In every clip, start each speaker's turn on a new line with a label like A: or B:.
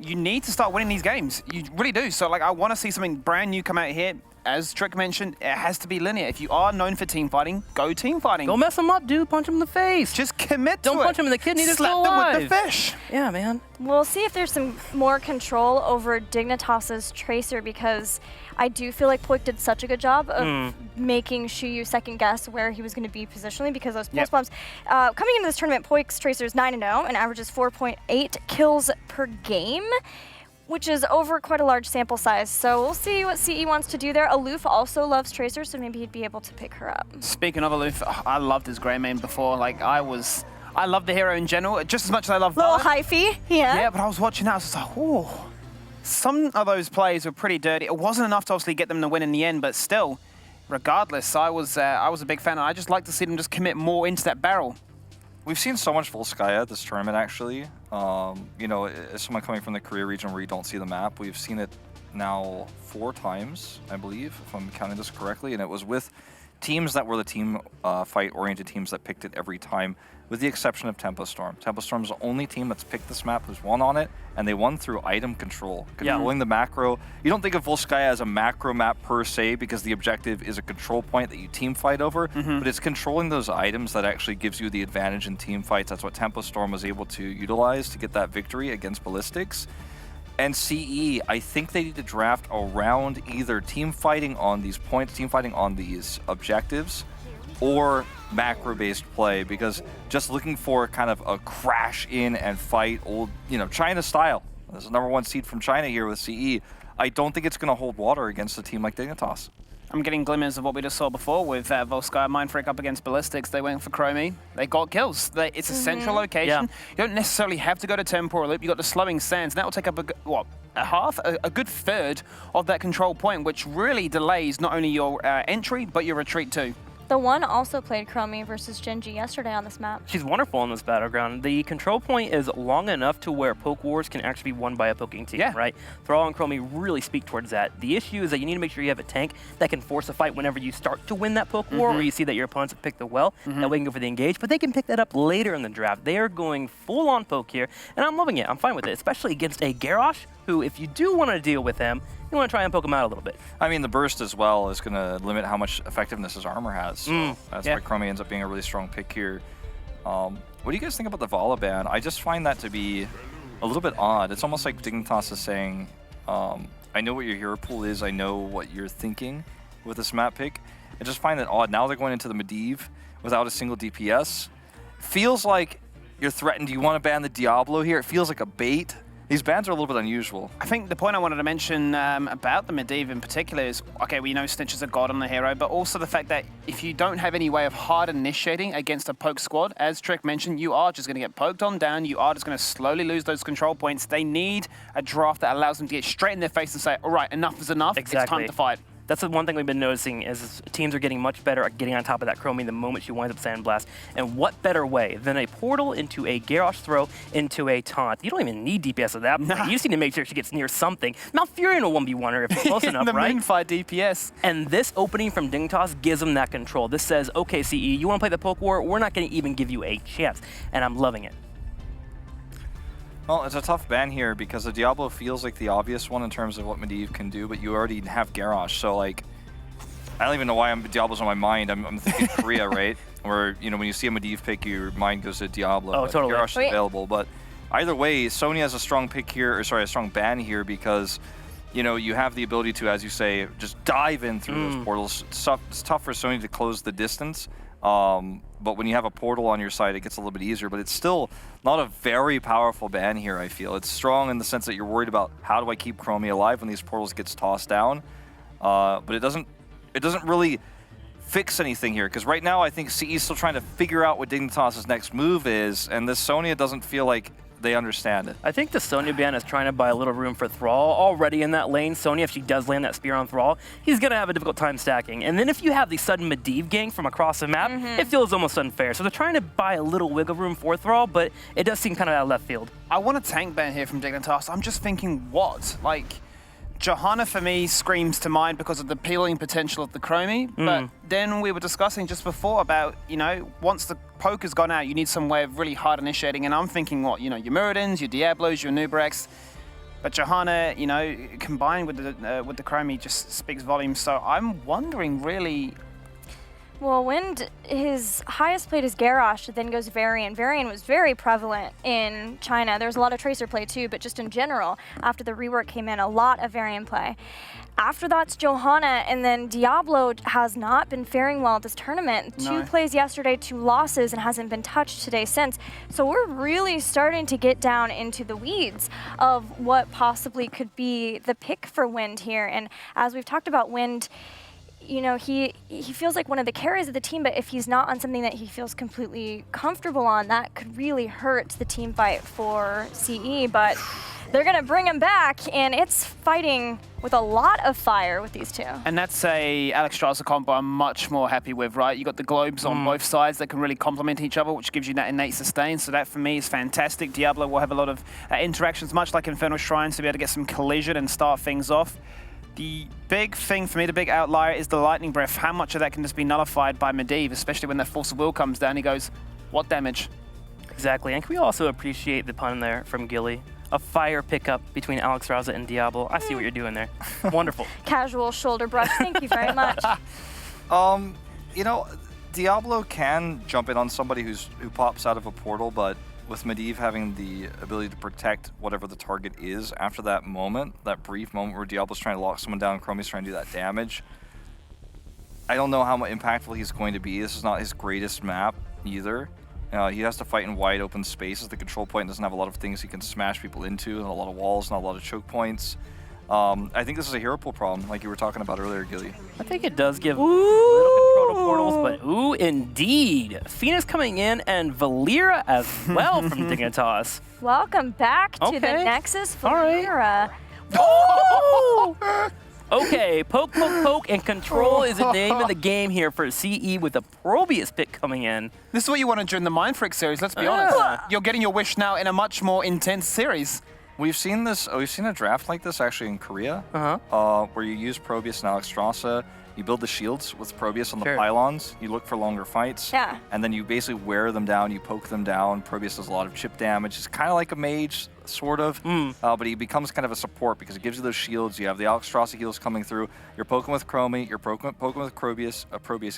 A: you need to start winning these games. You really do. So, like, I want to see something brand new come out here. As Trick mentioned, it has to be linear. If you are known for team fighting, go team fighting.
B: Go mess him up, dude. Punch him in the face.
A: Just commit to it.
B: Don't punch him in the kidney. Just
A: Slap
B: go
A: them
B: alive.
A: with the fish.
B: Yeah, man.
C: We'll see if there's some more control over Dignitas's Tracer, because I do feel like Poik did such a good job of making Shuyu second guess where he was going to be positionally, because those pulse bombs. Coming into this tournament, Poik's Tracer is 9-0 and averages 4.8 kills per game, which is over quite a large sample size. So we'll see what CE wants to do there. Aloof also loves Tracer, so maybe he'd be able to pick her up.
A: Speaking of Aloof, I loved his Grey main before. Like, I love the hero in general, just as much as I love
C: Little
A: Violet.
C: hyphy, yeah.
A: Yeah, but I was watching that, I was just like, oh. Some of those plays were pretty dirty. It wasn't enough to obviously get them to win in the end, but still, regardless, I was a big fan, and I just like to see them just commit more into that barrel.
D: We've seen so much Volskaya this tournament, actually. You know, as someone coming from the Korea region where you don't see the map, we've seen it now 4 times, I believe, if I'm counting this correctly, and it was with teams that were the team fight-oriented teams that picked it every time, with the exception of Tempo Storm. Tempo Storm's the only team that's picked this map who's won on it, and they won through item control, controlling the macro. You don't think of Volskaya as a macro map per se, because the objective is a control point that you team fight over, but it's controlling those items that actually gives you the advantage in team fights. That's what Tempo Storm was able to utilize to get that victory against Ballistics. And CE, I think they need to draft around either team fighting on these points, team fighting on these objectives, or macro-based play, because just looking for kind of a crash in and fight old, you know, China style. There's a #1 seed from China here with CE. I don't think it's going to hold water against a team like Dignitas.
A: I'm getting glimmers of what we just saw before with Volskaya Mindfreak up against Ballistics. They went for Chromie. They got kills. It's a central location. You don't necessarily have to go to Temporal Loop. You got the slowing sands. And that will take up a good third of that control point, which really delays not only your entry, but your retreat too.
C: The One also played Chromie versus Genji yesterday on this map.
B: She's wonderful on this battleground. The control point is long enough to where poke wars can actually be won by a poking team, right? Thrall and Chromie really speak towards that. The issue is that you need to make sure you have a tank that can force a fight whenever you start to win that poke war, or you see that your opponents have picked the well, that way you can go for the engage, but they can pick that up later in the draft. They are going full on poke here, and I'm loving it. I'm fine with it, especially against a Garrosh, who, if you do want to deal with him, you want to try and poke him out a little bit.
D: I mean, the burst as well is going to limit how much effectiveness his armor has. So that's why Chromie ends up being a really strong pick here. What do you guys think about the Vala ban? I just find that to be a little bit odd. It's almost like Dignitas is saying, I know what your hero pool is, I know what you're thinking with this map pick. I just find that odd. Now they're going into the Medivh without a single DPS. Feels like you're threatened. Do you want to ban the Diablo here? It feels like a bait. These bans are a little bit unusual.
A: I think the point I wanted to mention about the Medivh in particular is, okay, we know Snitch is a god on the hero, but also the fact that if you don't have any way of hard initiating against a poke squad, as Trick mentioned, you are just going to get poked on down, you are just going to slowly lose those control points. They need a draft that allows them to get straight in their face and say, all right, enough is enough, it's time to fight.
B: That's the one thing we've been noticing is teams are getting much better at getting on top of that Chromie the moment she winds up Sandblast. And what better way than a portal into a Garrosh throw into a taunt? You don't even need DPS at that point. You just need to make sure she gets near something. Malfurion will 1v1 her if it's close enough, right?
A: The Moonfire DPS.
B: And this opening from Dignitas gives them that control. This says, okay, CE, you want to play the poke war? We're not going to even give you a chance. And I'm loving it.
D: Well, it's a tough ban here because the Diablo feels like the obvious one in terms of what Medivh can do, but you already have Garrosh, so like, I don't even know why Diablo's on my mind. I'm thinking Korea, right? Where, you know, when you see a Medivh pick, your mind goes to Diablo.
B: Oh, totally.
D: Garrosh is available, but either way, Sony has a strong pick here, or sorry, a strong ban here because, you know, you have the ability to, as you say, just dive in through those portals. It's tough for Sony to close the distance. But when you have a portal on your side, it gets a little bit easier, but it's still not a very powerful ban here, I feel. It's strong in the sense that you're worried about how do I keep Chromie alive when these portals gets tossed down, but it doesn't really fix anything here, because right now I think CE is still trying to figure out what Dignitas' next move is, and this Sonya doesn't feel like they understand it.
B: I think the Sonya ban is trying to buy a little room for Thrall already in that lane. Sonya, if she does land that spear on Thrall, he's going to have a difficult time stacking. And then if you have the sudden Medivh gank from across the map, it feels almost unfair. So they're trying to buy a little wiggle room for Thrall, but it does seem kind of out of left field.
A: I want a tank ban here from Dignitas. I'm just thinking, what? Like, Johanna for me screams to mind because of the peeling potential of the Chromie, but then we were discussing just before about, you know, once the poke has gone out, you need some way of really hard initiating, and I'm thinking, what, you know, your Muradins, your Diablos, your Nubrax, But Johanna, you know, combined with the Chromie just speaks volumes. So I'm wondering really.
C: Well, Wind, his highest played is Garrosh, then goes Varian. Varian was very prevalent in China. There's a lot of Tracer play too, but just in general, after the rework came in, a lot of Varian play. After that's Johanna, and then Diablo has not been faring well at this tournament.
A: No.
C: 2 plays yesterday, 2 losses, and hasn't been touched today since. So we're really starting to get down into the weeds of what possibly could be the pick for Wind here. And as we've talked about, Wind, you know, he feels like one of the carries of the team, but if he's not on something that he feels completely comfortable on, that could really hurt the team fight for CE. But they're going to bring him back, and it's fighting with a lot of fire with these two.
A: And that's a Alex Strasser combo I'm much more happy with, right? You got the globes on both sides that can really complement each other, which gives you that innate sustain. So that for me is fantastic. Diablo will have a lot of interactions, much like Infernal Shrines, to be able to get some collision and start things off. The big thing for me, the big outlier, is the Lightning Breath. How much of that can just be nullified by Medivh, especially when that Force of Will comes down. He goes, what damage?
B: Exactly, and can we also appreciate the pun there from Gilly? A fire pickup between Alex Raza and Diablo. I see what you're doing there. Wonderful.
C: Casual shoulder brush. Thank you very much.
D: You know, Diablo can jump in on somebody who pops out of a portal, but with Medivh having the ability to protect whatever the target is after that moment, that brief moment where Diablo's trying to lock someone down, Chromie's trying to do that damage, I don't know how impactful he's going to be. This is not his greatest map either. He has to fight in wide open spaces. The control point doesn't have a lot of things he can smash people into, and a lot of walls, not a lot of choke points. I think this is a hero pool problem, like you were talking about earlier, Gilly.
B: I think it does give a little control to portals, but ooh, indeed. Phoenix coming in, and Valera as well from Dignitas.
C: Welcome back to the
B: Okay.
C: Nexus,
B: All right.
C: Valera.
B: Oh! Okay, poke, poke, poke, and control is the name of the game here for CE with a Probius pick coming in.
A: This is what you wanted during the Mind Freak series, let's be honest. You're getting your wish now in a much more intense series.
D: We've seen this. We've seen a draft like this actually in Korea, where you use Probius and Alex Strasser. You build the shields with Probius on the pylons. You look for longer fights.
C: Yeah.
D: And then you basically wear them down. You poke them down. Probius does a lot of chip damage. It's kind of like a mage, sort of. But he becomes kind of a support because it gives you those shields. You have the Alex Strasser heals coming through. You're poking with Chromie. You're poking with Probius,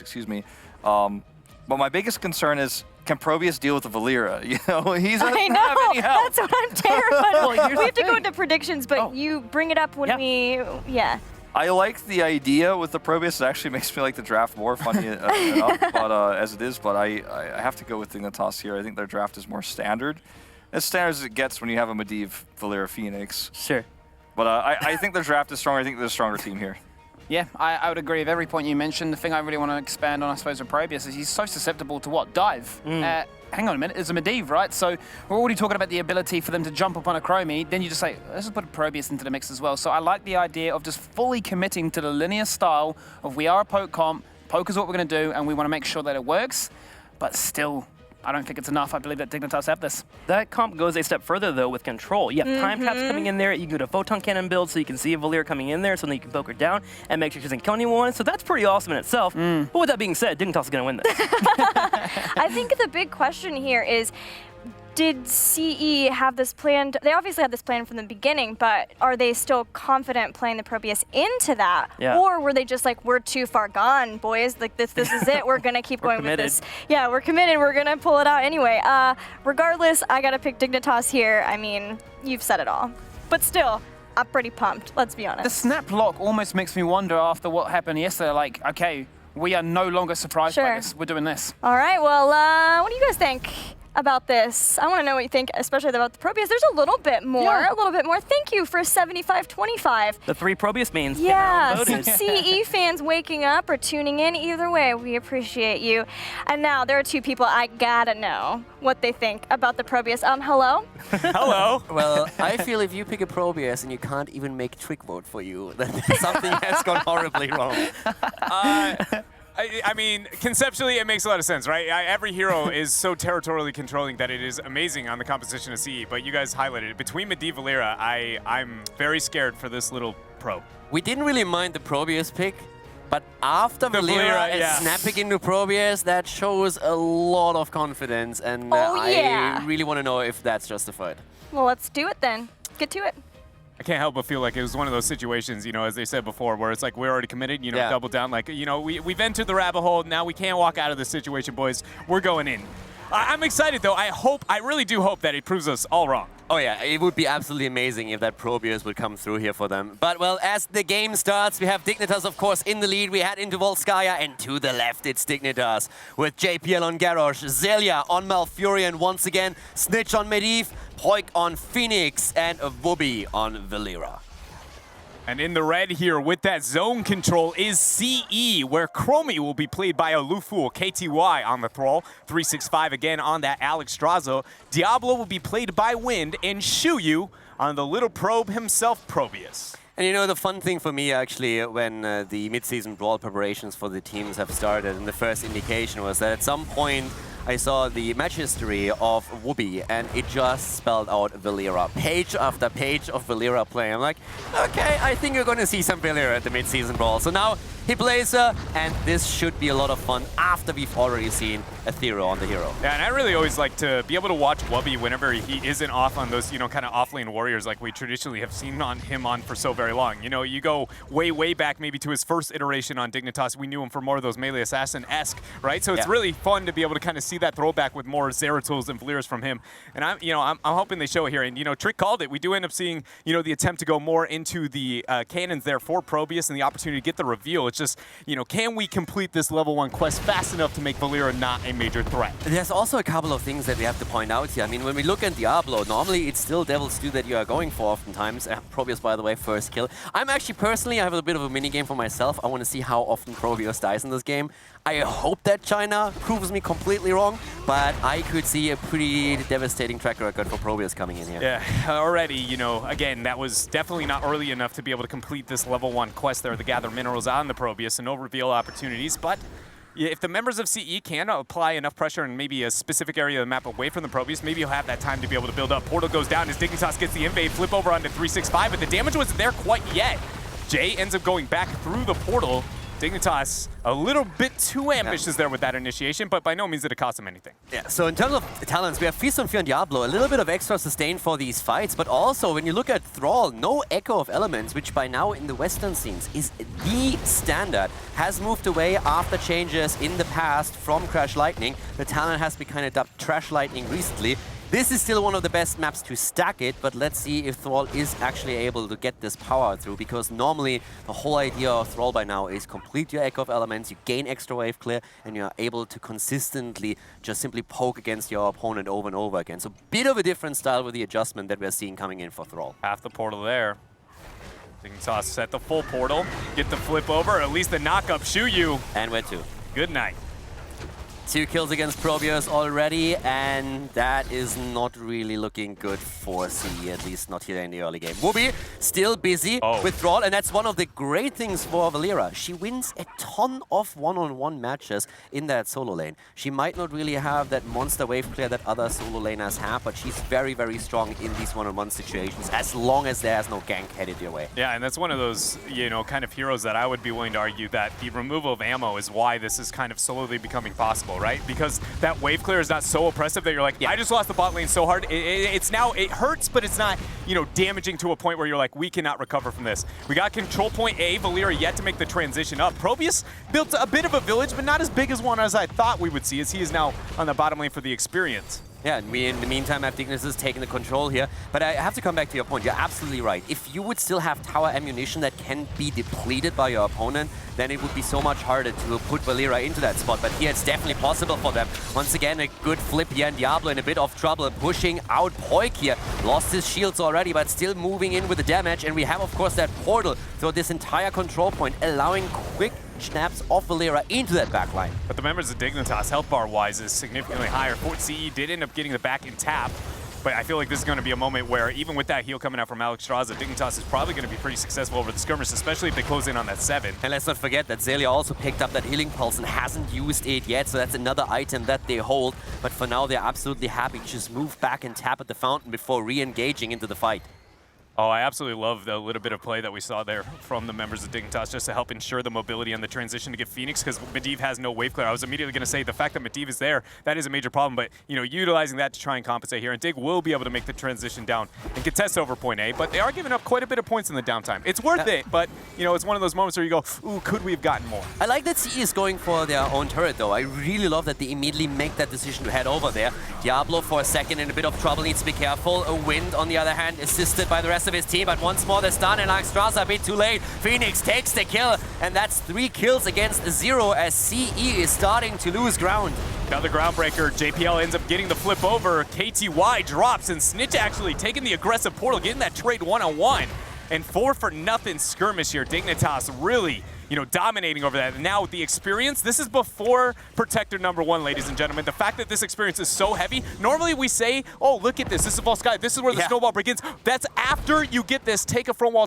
D: excuse me. But my biggest concern is, can Probius deal with the Valera? You know, he's not
C: I
D: have any
C: know,
D: help.
C: that's what I'm terrified
B: Well,
C: of.
B: here's
C: We
B: the
C: have to go
B: thing.
C: into predictions, but you bring it up when we,
D: I like the idea with the Probius. It actually makes me like the draft more funny enough, but, as it is. But I have to go with Dignitas here. I think their draft is more standard. As standard as it gets when you have a Medivh, Valera, Phoenix.
B: Sure.
D: But I think their draft is stronger. I think they're a stronger team here.
A: Yeah, I would agree with every point you mentioned. The thing I really want to expand on, I suppose, with Probius is he's so susceptible to what? Dive. Hang on a minute, it's a Medivh, right? So we're already talking about the ability for them to jump upon a Chromie. Then you just say, let's just put Probius into the mix as well. So I like the idea of just fully committing to the linear style of we are a poke comp, poke is what we're going to do, and we want to make sure that it works. But still, I don't think it's enough. I believe that Dignitas have this.
B: That comp goes a step further, though, with control. You have time traps coming in there. You can do a photon cannon build so you can see a Valera coming in there so then you can poke her down and make sure she doesn't kill anyone. So that's pretty awesome in itself. But with that being said, Dignitas is going to win this.
C: I think the big question here is, did CE have this planned? They obviously had this plan from the beginning, but are they still confident playing the Probius into that?
B: Yeah.
C: Or were they just like, we're too far gone, boys, like this is it, we're gonna keep going
B: committed.
C: with this. Yeah, we're committed, we're gonna pull it out anyway. Regardless, I gotta pick Dignitas here. I mean, you've said it all. But still, I'm pretty pumped, let's be honest.
A: The snap lock almost makes me wonder after what happened yesterday, like, okay, we are no longer surprised by this. We're doing this.
C: All right, well, what do you guys think about this? I want to know what you think, especially about the Probius. There's a little bit more, Thank you for 7525.
B: The 3 Probius mains
C: Yeah,
B: getting
C: some
B: voted.
C: CE fans waking up or tuning in. Either way, we appreciate you. And now there are 2 people I gotta know what they think about the Probius. Hello?
E: Hello. Well, I feel if you pick a Probius and you can't even make trick vote for you, then something has gone horribly wrong.
F: I mean, conceptually, it makes a lot of sense, right? Every hero is so territorially controlling that it is amazing on the composition of CE, but you guys highlighted it. Between Medivh Valera, I'm very scared for this little pro.
E: We didn't really mind the Probius pick, but after Valera and snapping into Probius, that shows a lot of confidence, and I really want to know if that's justified.
C: Well, let's do it then. Get to it.
F: I can't help but feel like it was one of those situations, you know, as they said before, where it's like we're already committed, you know, double down. Like, you know, we've entered the rabbit hole. Now we can't walk out of this situation, boys. We're going in. I'm excited, though. I really do hope that it proves us all wrong.
E: Oh yeah, it would be absolutely amazing if that Probius would come through here for them. But well, as the game starts, we have Dignitas, of course, in the lead. We head into Volskaya, and to the left, it's Dignitas with JPL on Garrosh, Zelia on Malfurion once again, Snitch on Medivh, Poik on Phoenix, and Wubby on Valera.
F: And in the red here with that zone control is CE, where Chromie will be played by Olufu, KTY on the Thrall, 365 again on that Alex Strazo. Diablo will be played by Wind, and Shuyu on the little probe himself, Probius.
E: And you know, the fun thing for me, actually, when the mid-season brawl preparations for the teams have started, and the first indication was that at some point I saw the match history of Wubby, and it just spelled out Valera. Page after page of Valera play. I'm like, okay, I think you're going to see some Valera at the mid-season brawl. So now he plays her, and this should be a lot of fun after we've already seen Ethereal on the hero.
F: Yeah, and I really always like to be able to watch Wubby whenever he isn't off on those, you know, kind of off-lane warriors like we traditionally have seen him on for so very long. You know, you go way, way back maybe to his first iteration on Dignitas. We knew him for more of those melee assassin-esque, right? So it's really fun to be able to kind of see that throwback with more Zeratul and Valeras from him. And I'm hoping they show it here. And, you know, Trick called it. We do end up seeing, you know, the attempt to go more into the cannons there for Probius and the opportunity to get the reveal. It's just, you know, can we complete this level 1 quest fast enough to make Valera not a major threat?
E: There's also a couple of things that we have to point out here. I mean, when we look at Diablo, normally it's still Devil's Due that you are going for oftentimes. Probius, by the way, first kill. I'm actually personally, I have a bit of a mini game for myself. I want to see how often Probius dies in this game. I hope that China proves me completely wrong, but I could see a pretty devastating track record for Probius coming in here.
F: Yeah, already, you know, again, that was definitely not early enough to be able to complete this level 1 quest there, the gather minerals on the Probius, and no reveal opportunities, but if the members of CE can apply enough pressure in maybe a specific area of the map away from the Probius, maybe you'll have that time to be able to build up. Portal goes down as Dignitas gets the invade, flip over onto 365, but the damage wasn't there quite yet. Jay ends up going back through the portal. Dignitas a little bit too ambitious there with that initiation, but by no means did it cost him anything.
E: Yeah, so in terms of talents, we have Feast on Fear and Diablo, a little bit of extra sustain for these fights, but also when you look at Thrall, no Echo of Elements, which by now in the Western scenes is the standard, has moved away after changes in the past from Crash Lightning. The talent has been kind of dubbed Trash Lightning recently. This is still one of the best maps to stack it, but let's see if Thrall is actually able to get this power through, because normally the whole idea of Thrall by now is complete your Echo of Elements, you gain extra wave clear, and you're able to consistently just simply poke against your opponent over and over again. So bit of a different style with the adjustment that we're seeing coming in for Thrall.
F: Half the portal there. Dignitas set the full portal, get the flip over, at least the knock-up Shuyu.
E: And where to?
F: Good night.
E: 2 kills against Probius already, and that is not really looking good for CE, at least not here in the early game. Wubby still busy with Thrall, and that's one of the great things for Valera. She wins a ton of one-on-one matches in that solo lane. She might not really have that monster wave clear that other solo laners have, but she's very, very strong in these one-on-one situations, as long as there's no gank headed your way.
F: Yeah, and that's one of those, you know, kind of heroes that I would be willing to argue that the removal of ammo is why this is kind of slowly becoming possible, right? Because that wave clear is not so oppressive that you're like, I just lost the bot lane so hard. It's now, it hurts, but it's not, you know, damaging to a point where you're like, we cannot recover from this. We got control point A, Valera yet to make the transition up. Probius built a bit of a village, but not as big as one as I thought we would see, as he is now on the bottom lane for the experience.
E: Yeah, and we in the meantime have Dignitas taking the control here. But I have to come back to your point. You're absolutely right. If you would still have tower ammunition that can be depleted by your opponent, then it would be so much harder to put Valera into that spot. But here it's definitely possible for them. Once again, a good flip here, and Diablo in a bit of trouble, pushing out Poik here. Lost his shields already, but still moving in with the damage. And we have, of course, that portal through this entire control point, allowing quick snaps off Valera into that backline.
F: But the members of Dignitas, health bar-wise, is significantly higher. Fort CE did end up getting the back in tap, but I feel like this is going to be a moment where, even with that heal coming out from Alex Straza, Dignitas is probably going to be pretty successful over the skirmish, especially if they close in on that 7.
E: And let's not forget that Zelia also picked up that healing pulse and hasn't used it yet, so that's another item that they hold. But for now, they're absolutely happy to just move back and tap at the fountain before re-engaging into the fight.
F: Oh, I absolutely love the little bit of play that we saw there from the members of Dignitas just to help ensure the mobility and the transition to get Phoenix, because Medivh has no wave clear. I was immediately going to say the fact that Medivh is there, that is a major problem, but utilizing that to try and compensate here, and Dig will be able to make the transition down and contest over point A, but they are giving up quite a bit of points in the downtime. It's worth it, but it's one of those moments where you go, ooh, could we have gotten more?
E: I like that CE is going for their own turret though. I really love that they immediately make that decision to head over there. Diablo for a second in a bit of trouble, needs to be careful. A Wind on the other hand, assisted by the rest of his team, but once more the stun, and Langstrasse a bit too late. Phoenix takes the kill, and that's 3 kills against 0 as CE is starting to lose ground.
F: Another groundbreaker. JPL ends up getting the flip over. KTY drops, and Snitch actually taking the aggressive portal, getting that trade one-on-one. And 4-for-nothing skirmish here. Dignitas really, dominating over that. And now with the experience, this is before Protector #1, ladies and gentlemen. The fact that this experience is so heavy, normally we say, oh, look at this. This is Volsky. This is where the snowball begins. That's after you get this, take a front wall,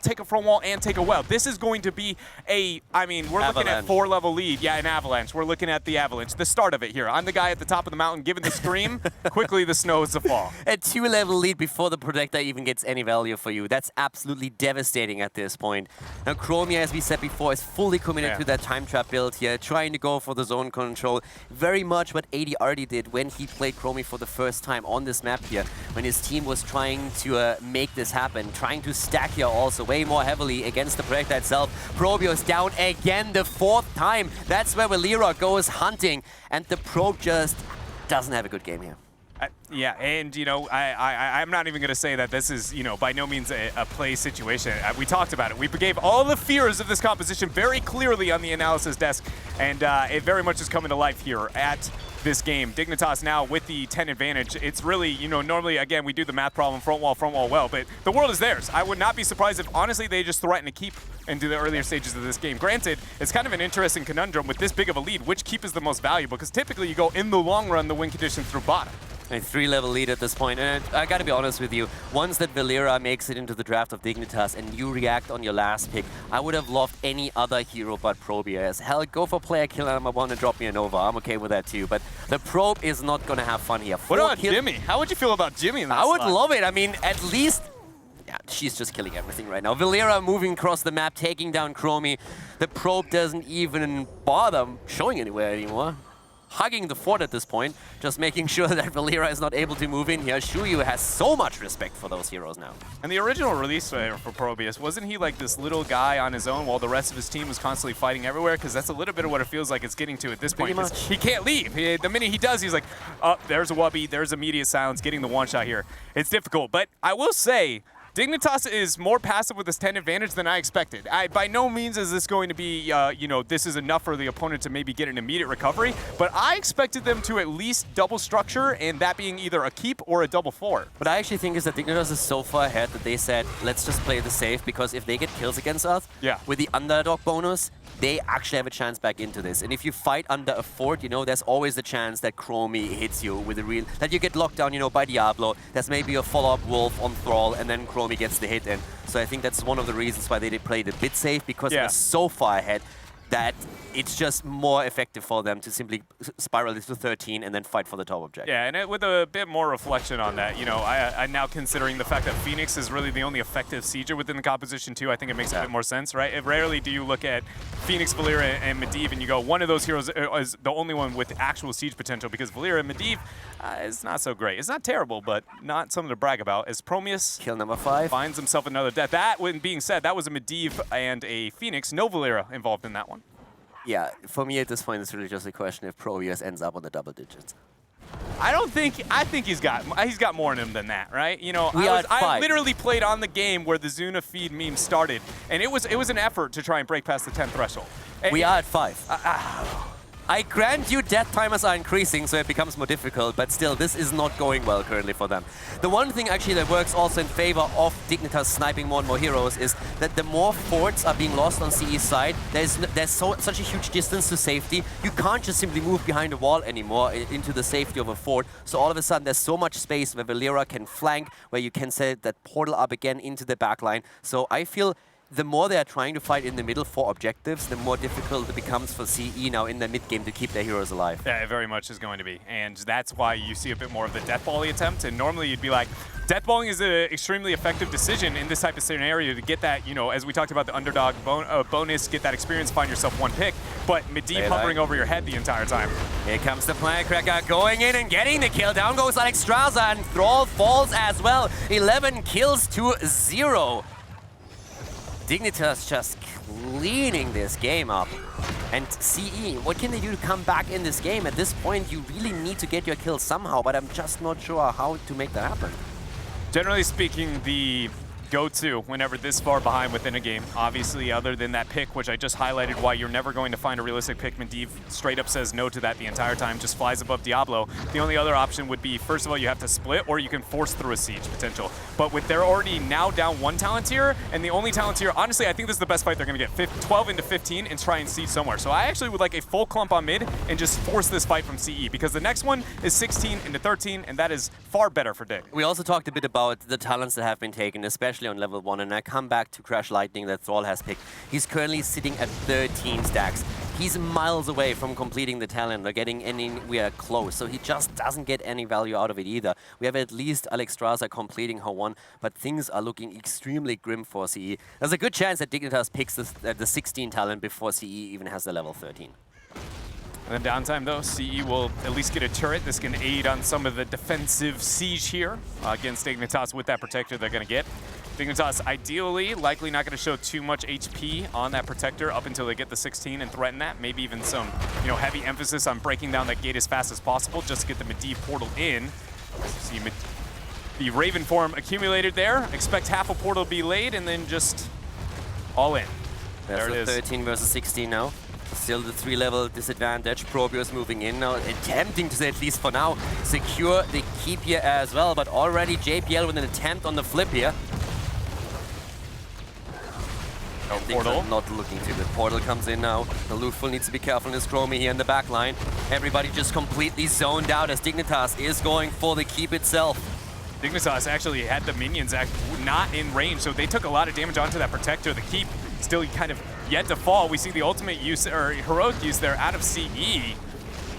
F: and take a well. This is going to be we're looking at 4-level lead. Yeah, an avalanche. We're looking at the avalanche, the start of it here. I'm the guy at the top of the mountain giving the scream. Quickly, the snow is to fall.
E: A 2-level lead before the Protector even gets any value for you. That's absolutely devastating at this point. Now, Chromia, as we said before, is fully committed to that time trap build here, trying to go for the zone control. Very much what AD already did when he played Chromie for the first time on this map here, when his team was trying to make this happen, trying to stack here also way more heavily against the Protector itself. Probio's down again the 4th time. That's where Valera goes hunting, and the Probe just doesn't have a good game here.
F: Yeah, and I'm not even going to say that this is, by no means a play situation. We talked about it. We gave all the fears of this composition very clearly on the analysis desk, and it very much is coming to life here at this game. Dignitas now with the 10 advantage. It's really, normally, again, we do the math problem, front wall well, but the world is theirs. I would not be surprised if, honestly, they just threaten to keep into the earlier stages of this game. Granted, it's kind of an interesting conundrum with this big of a lead. Which keep is the most valuable? Because typically you go, in the long run, the win conditions through bottom.
E: A 3-level lead at this point, and I gotta be honest with you, once that Valera makes it into the draft of Dignitas and you react on your last pick, I would have loved any other hero but Probius. Hell, go for player kill #1 and drop me a Nova. I'm okay with that too, but the Probe is not gonna have fun here.
F: What about Jimmy? How would you feel about Jimmy in that
E: I would
F: slot?
E: love it. I mean, at least... Yeah, she's just killing everything right now. Valera moving across the map, taking down Chromie. The Probe doesn't even bother showing anywhere anymore. Hugging the fort at this point, just making sure that Valera is not able to move in here. Shuyu has so much respect for those heroes now.
F: And the original release for Probius, wasn't he like this little guy on his own while the rest of his team was constantly fighting everywhere? Because that's a little bit of what it feels like it's getting to at this point. He can't leave. The minute he does, he's like, oh, there's a wubby, there's immediate silence, getting the one-shot here. It's difficult, but I will say, Dignitas is more passive with this 10 advantage than I expected. By no means is this going to be, this is enough for the opponent to maybe get an immediate recovery, but I expected them to at least double structure, and that being either a keep or a double fort.
E: What I actually think is that Dignitas is so far ahead that they said, let's just play the safe, because if they get kills against us, with the underdog bonus, they actually have a chance back into this. And if you fight under a fort, there's always a chance that Chromie hits you with a real, that you get locked down, by Diablo. There's maybe a follow-up Wolf on Thrall, and then Chromie gets the hit in. So I think that's one of the reasons why they did play it a bit safe, because they're so far ahead that it's just more effective for them to simply spiral this to 13 and then fight for the top objective.
F: Yeah, and with a bit more reflection on that, I'm now considering the fact that Phoenix is really the only effective sieger within the composition too. I think it makes a bit more sense, right? Rarely do you look at Phoenix, Valera, and Medivh and you go, one of those heroes is the only one with actual siege potential, because Valera and Medivh is not so great. It's not terrible, but not something to brag about. As Promius
E: kill #5
F: finds himself another death. That, when being said, that was a Medivh and a Phoenix. No Valera involved in that one.
E: Yeah, for me at this point, it's really just a question if Probius ends up on the double digits.
F: I think he's got more in him than that, right? I literally played on the game where the Zuna feed meme started, and it was an effort to try and break past the 10 threshold.
E: We are at 5. I grant you death timers are increasing, so it becomes more difficult, but still, this is not going well currently for them. The one thing actually that works also in favor of Dignitas sniping more and more heroes is that the more forts are being lost on CE's side, there's such a huge distance to safety. You can't just simply move behind a wall anymore into the safety of a fort. So all of a sudden, there's so much space where Valera can flank, where you can set that portal up again into the backline. So I feel the more they are trying to fight in the middle for objectives, the more difficult it becomes for CE now in the mid-game to keep their heroes alive.
F: Yeah, it very much is going to be. And that's why you see a bit more of the death volley attempt. And normally you'd be like, death volleying is an extremely effective decision in this type of scenario to get that, you know, as we talked about the underdog bonus, get that experience, find yourself one pick. But Medivh hovering over your head the entire time.
E: Here comes the Planet Cracker going in and getting the kill. Down goes Alexstrasza, and Thrall falls as well. 11 kills to 0. Dignitas just cleaning this game up. And CE, what can they do to come back in this game? At this point, you really need to get your kill somehow, but I'm just not sure how to make that happen.
F: Generally speaking, the go-to whenever this far behind within a game, obviously other than that pick, which I just highlighted why you're never going to find a realistic pick. Medivh straight up says no to that the entire time, just flies above Diablo. The only other option would be, first of all, you have to split, or you can force through a siege potential. But with they're already now down one talent tier, and the only talent tier, honestly, I think this is the best fight they're going to get. 12 into 15 and try and siege somewhere. So I actually would like a full clump on mid and just force this fight from CE, because the next one is 16 into 13, and that is far better for Dig.
E: We also talked a bit about the talents that have been taken, especially on level 1, and I come back to Crash Lightning that Thrall has picked. He's currently sitting at 13 stacks. He's miles away from completing the talent or getting anywhere close, so he just doesn't get any value out of it either. We have at least Alexstrasza completing her 1, but things are looking extremely grim for CE. There's a good chance that Dignitas picks the 16 talent before CE even has the level 13.
F: And then downtime though, CE will at least get a turret. This can aid on some of the defensive siege here against Dignitas with that protector they're going to get. Dignitas ideally likely not going to show too much HP on that protector up until they get the 16 and threaten that. Maybe even some, you know, heavy emphasis on breaking down that gate as fast as possible just to get the Medivh portal in. See the Raven form accumulated there. Expect half a portal to be laid and then just all in. There it is.
E: 13 versus 16 now. Still the 3-level disadvantage. Probius moving in now, attempting to, at least for now, secure the keep here as well. But already JPL with an attempt on the flip here.
F: No portal.
E: Not looking too good. Portal comes in now. The Luful needs to be careful in his Chromie here in the back line. Everybody just completely zoned out as Dignitas is going for the keep itself.
F: Dignitas actually had the minions not in range, so they took a lot of damage onto that protector. The keep still kind of yet to fall. We see the ultimate use, or heroic use there out of CE.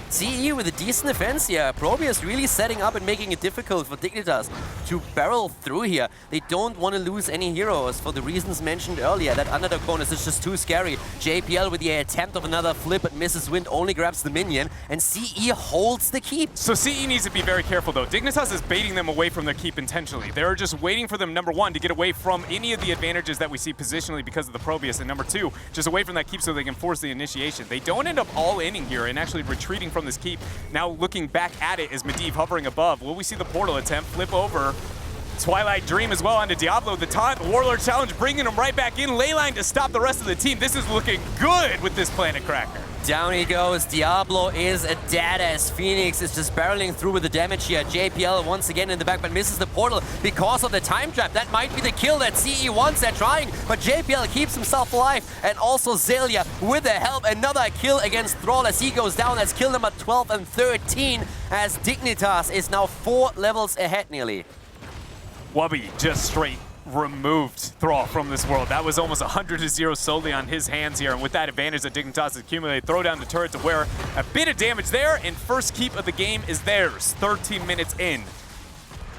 E: CE with a decent defense here. Probius really setting up and making it difficult for Dignitas to barrel through here. They don't want to lose any heroes for the reasons mentioned earlier. That underdog bonus is just too scary. JPL with the attempt of another flip, but misses Wind, only grabs the minion, and CE holds the keep.
F: So CE needs to be very careful though. Dignitas is baiting them away from their keep intentionally. They're just waiting for them, number 1, to get away from any of the advantages that we see positionally because of the Probius, and number 2, just away from that keep so they can force the initiation. They don't end up all-inning here and actually retreating from this keep. Now looking back at it is Medivh hovering above. Will we see the portal attempt flip over? Twilight Dream as well onto Diablo. The taunt, the Warlord challenge, bringing him right back in. Leyline to stop the rest of the team. This is looking good with this Planet Cracker.
E: Down he goes. Diablo is dead as Phoenix is just barreling through with the damage here. JPL once again in the back, but misses the portal because of the time trap. That might be the kill that CE wants. They're trying, but JPL keeps himself alive. And also Zelia with the help. Another kill against Thrall as he goes down. That's kill number 12 and 13 as Dignitas is now 4 levels ahead nearly.
F: Wubby just straight removed Thrall from this world. That was almost 100-0 solely on his hands here, and with that advantage that Dignitas has accumulated, throw down the turret to wear a bit of damage there, and first keep of the game is theirs, 13 minutes in.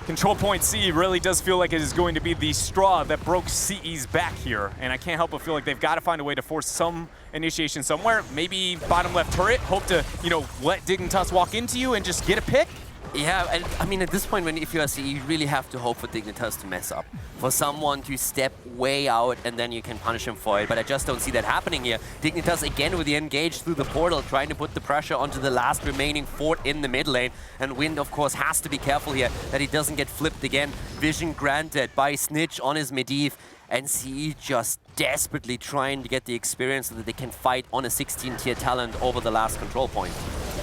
F: Control point C really does feel like it is going to be the straw that broke CE's back here, and I can't help but feel like they've got to find a way to force some initiation somewhere. Maybe bottom left turret, hope to, you know, let Dignitas walk into you and just get a pick.
E: Yeah, and I mean, at this point, if you are CE, you really have to hope for Dignitas to mess up. For someone to step way out, and then you can punish him for it. But I just don't see that happening here. Dignitas again with the engage through the portal, trying to put the pressure onto the last remaining fort in the mid lane. And Wind, of course, has to be careful here that he doesn't get flipped again. Vision granted by Snitch on his Medivh. And CE just desperately trying to get the experience so that they can fight on a 16-tier talent over the last control point.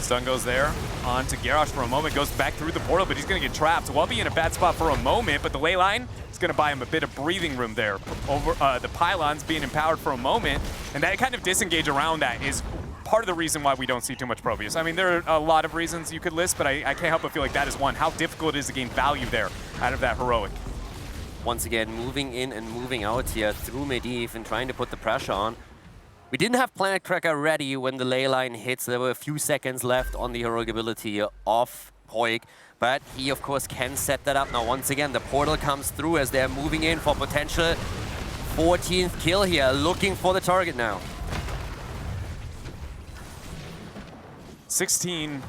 F: Stun goes there on to Garrosh for a moment, goes back through the portal, but he's going to get trapped. Wubby in a bad spot for a moment, but the ley line is going to buy him a bit of breathing room there. Over the pylons being empowered for a moment, and that kind of disengage around that is part of the reason why we don't see too much Probius. I mean, there are a lot of reasons you could list, but I can't help but feel like that is one. How difficult it is to gain value there out of that heroic.
E: once again moving in and moving out here through Medivh and trying to put the pressure on. We didn't have Planet Cracker ready when the ley line hits. There were a few seconds left on the heroic ability of Poik, but he of course can set that up. Now once again the portal comes through as they're moving in for potential 14th kill here, looking for the target now.
F: 16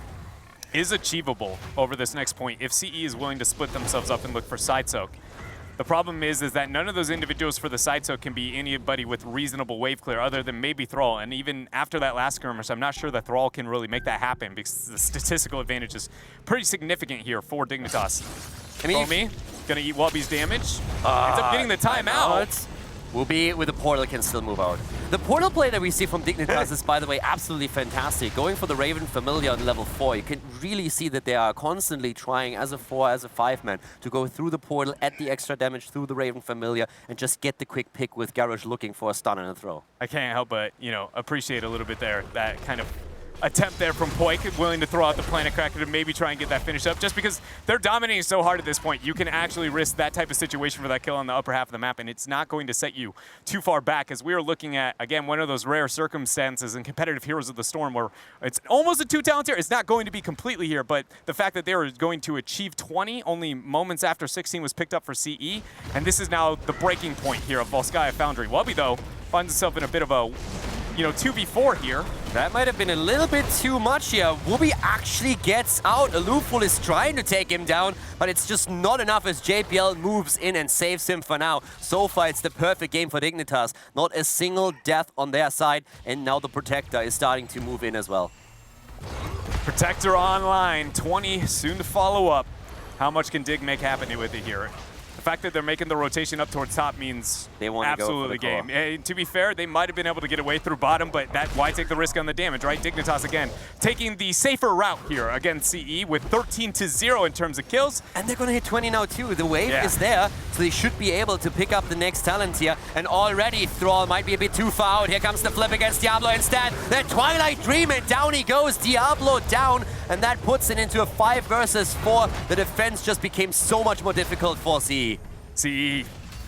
F: is achievable over this next point if CE is willing to split themselves up and look for side soak. The problem is that none of those individuals for the side soak can be anybody with reasonable wave clear other than maybe Thrall. And even after that last skirmish, I'm not sure that Thrall can really make that happen because the statistical advantage is pretty significant here for Dignitas. I mean, gonna eat Wubby's damage. Ends up getting the timeout.
E: Wubby with the portal can still move out. The portal play that we see from Dignitas is, by the way, absolutely fantastic. Going for the Raven Familiar on level 4, you can really see that they are constantly trying as a 4, as a 5-man to go through the portal, add the extra damage through the Raven Familiar, and just get the quick pick with Garrosh looking for a stun and a throw.
F: I can't help but, you know, appreciate a little bit there, that kind of attempt there from Poik, willing to throw out the Planet Cracker to maybe try and get that finish up. Just because they're dominating so hard at this point, you can actually risk that type of situation for that kill on the upper half of the map, and it's not going to set you too far back, as we are looking at, again, one of those rare circumstances in competitive Heroes of the Storm where it's almost a 2-talent tier. It's not going to be completely here, but the fact that they are going to achieve 20 only moments after 16 was picked up for CE, and this is now the breaking point here of Volskaya Foundry. Wubby, though, finds himself in a bit of a 2v4 here.
E: That might have been a little bit too much here. Wubby actually gets out. Aluful is trying to take him down, but it's just not enough as JPL moves in and saves him for now. So far, it's the perfect game for Dignitas. Not a single death on their side, and now the Protector is starting to move in as well.
F: Protector online, 20 soon to follow up. How much can Dig make happen with it here? The fact that they're making the rotation up towards top means
E: they want to
F: absolutely
E: go for the
F: game. To be fair, they might have been able to get away through bottom, but why take the risk on the damage, right? Dignitas again taking the safer route here against CE with 13-0 in terms of kills.
E: And they're going to hit 20 now too. The wave is there, so they should be able to pick up the next talent here. And already Thrall might be a bit too far out. Here comes the flip against Diablo instead. The Twilight Dream, and down he goes. Diablo down, and that puts it into a 5 versus 4. The defense just became so much more difficult for CE.
F: CE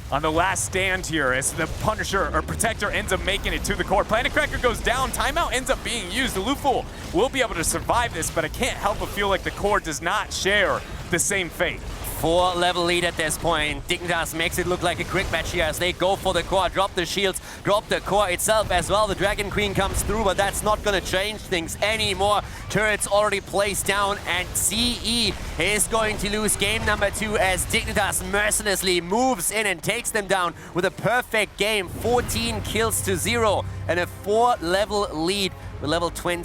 F: on the last stand here as the Punisher or Protector ends up making it to the core. Planet Cracker goes down, timeout ends up being used. The Luful will be able to survive this, but I can't help but feel like the core does not share the same fate.
E: 4-level lead at this point. Dignitas makes it look like a quick match here as they go for the core, drop the shields, drop the core itself as well. The Dragon Queen comes through, but that's not going to change things anymore. Turrets already placed down, and CE is going to lose game number 2 as Dignitas mercilessly moves in and takes them down with a perfect game. 14 kills to 0 and a 4-level lead with level 20.